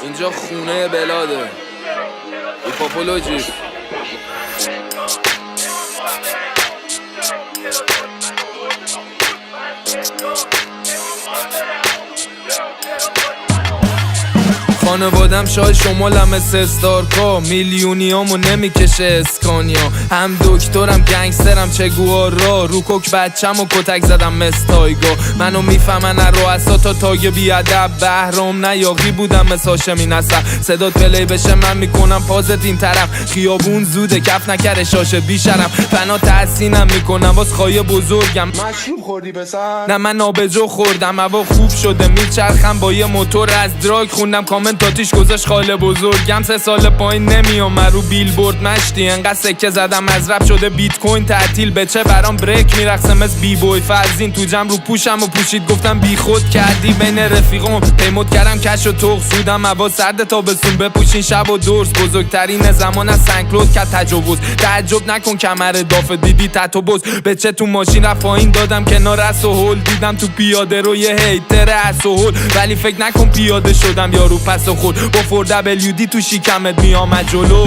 اینجا خونه بلاده ایپاپولوژی. خانوادم شای شمالم استارکا، میلیونیامو نمیکشه اسکانیا. هم دکترم گنگسترم چگوارا، رو کوک بچم و کتک زدم مستایگا. منو میفهمن رؤسا تا تاگ بیادب، بهرام نیاقی بودم مثل هاشمی نصر. صدات پلی بشه من میکنم پازت این طرف، خیابون زوده کف نکره شاشه بیشرم. فنا تحسینم میکنم واس خواهی بزرگم. مشروب خوردی بسن؟ نه من آبجو خوردم، هوا خوب شده میچرخم با یه موتور از دراگ. خوندم کامنتاتیش گذاشت خاله بزرگم. 3 سال پایین نمیام رو بیلبورد مشتی. انقدر سکه زدم از رپ شده بیت کوین تعطیل. بچه برام بریک میرقصه مثل بی بوی فرزین. تو جمع رو پوشم و پوشید گفتم بی خود کردی. بین رفیقام پیمود کردم کش و توق سودم. هوا سرد تابستون بپوشین شب و درس. بزرگترین زمان از سنکلود که تجاوز. تعجب نکن کمر دافه دیدی تتو بز. بچه تو ماشین رفت پایین دادم کنار اسهول. دیدم تو پیاده رو یه هیتر اسهول، ولی فکر نکن پیاده شدم یارو پس خود. با 4WD تو شیکمت میامد جلو.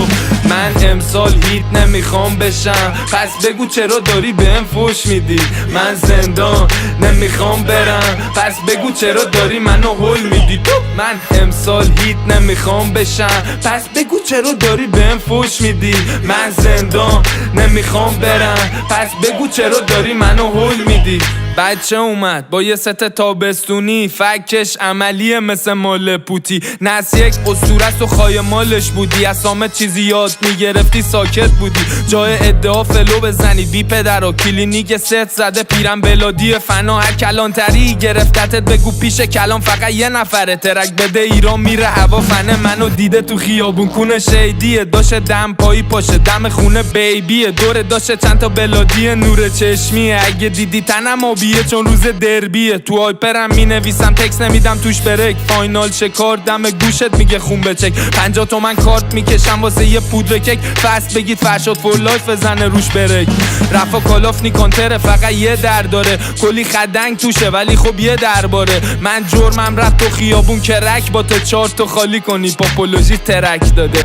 من امسال هیت نمیخوام بشم، پس بگو چرا داری بهم فوش میدی. من زندان نمیخوام برم، پس بگو چرا داری منو هول میدی. من امسال هیت نمیخوام بشم، پس بگو چرا داری بهم فوش میدی. من زندان نمیخوام برم، پس بگو چرا داری منو هول میدی. بچه اومد با یه ست تابستونی، فکش عملیه مثل مال پوتی. نس یک اسطورست و خواهی مالش بودی. از سامت چیزی یاد میگرفتی ساکت بودی. جای ادعا فلو بزنی بی پدرا. کلینیک ست زده پیرم بلادی فنا. هر کلانتری گرفتتت بگو پیش کلام فقط یه نفره. ترک بده ایران میره هوا فنه. منو دیده تو خیابون کونه شیدیه. داشه دم پایی پاشه دم خونه بیبیه. دوره داشه چند تا بلادی نور چشمیه. اگه دیدی تنم آبیه چون روز دربیه. تو آیپرم می نویسم تکس نمیدم توش برک. فاینال شکار دم گوشت میگه خون بچک. 50 تومن کارت میکشم واسه یه پودر کک. فست بگید فرشاد فور لایف بزنه روش برک. رفا کالاف نیکانتره فقط یه در داره. کلی خدنگ توشه ولی خب یه درباره. من جرمم رفت تو خیابون کرک با تا 4 تا خالی کنی. پاپولوژی ترک داده.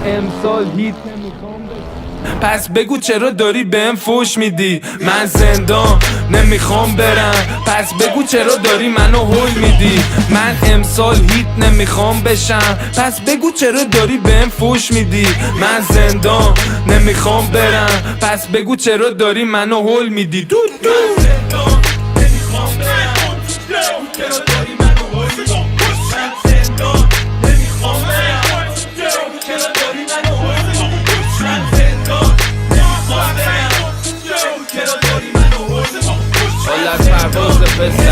امسال هیت پس بگو چرا داری بهم فوش میدی. من زندان نمیخوام برم، پس بگو چرا داری منو هول میدی. من امسال هیت نمیخوام بشم، پس بگو چرا داری بهم فوش میدی. من زندان نمیخوام برم، پس بگو چرا داری منو هول میدی. دو زندان نمیخوام برم، چرا داری منو هول میدی. من زندان نمیخوام برم، چرا داری منو هول میدی. از پرواز پسر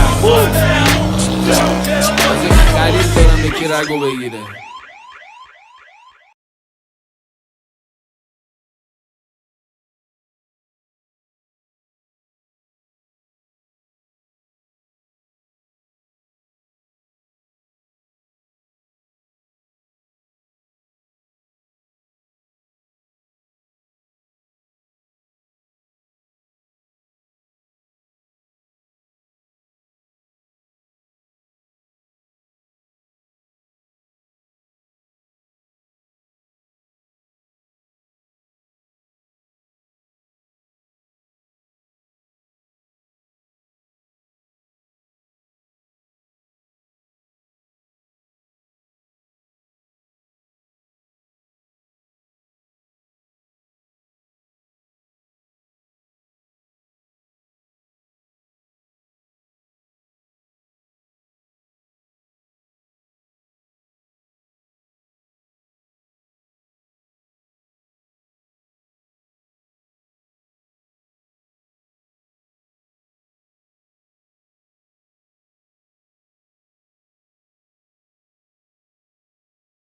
از این خرید دارم یکی رگو بگیره.